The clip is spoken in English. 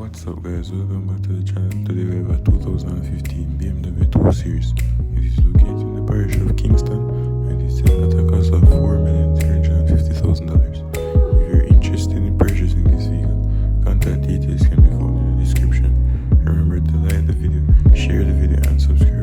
What's up guys, welcome back to the channel. Today we have a 2015 BMW 2 Series. It is located in the parish of Kingston and it is selling at a cost of $4,350,000. If you're interested in purchasing this vehicle, contact details can be found in the description. Remember to like the video, share the video and subscribe.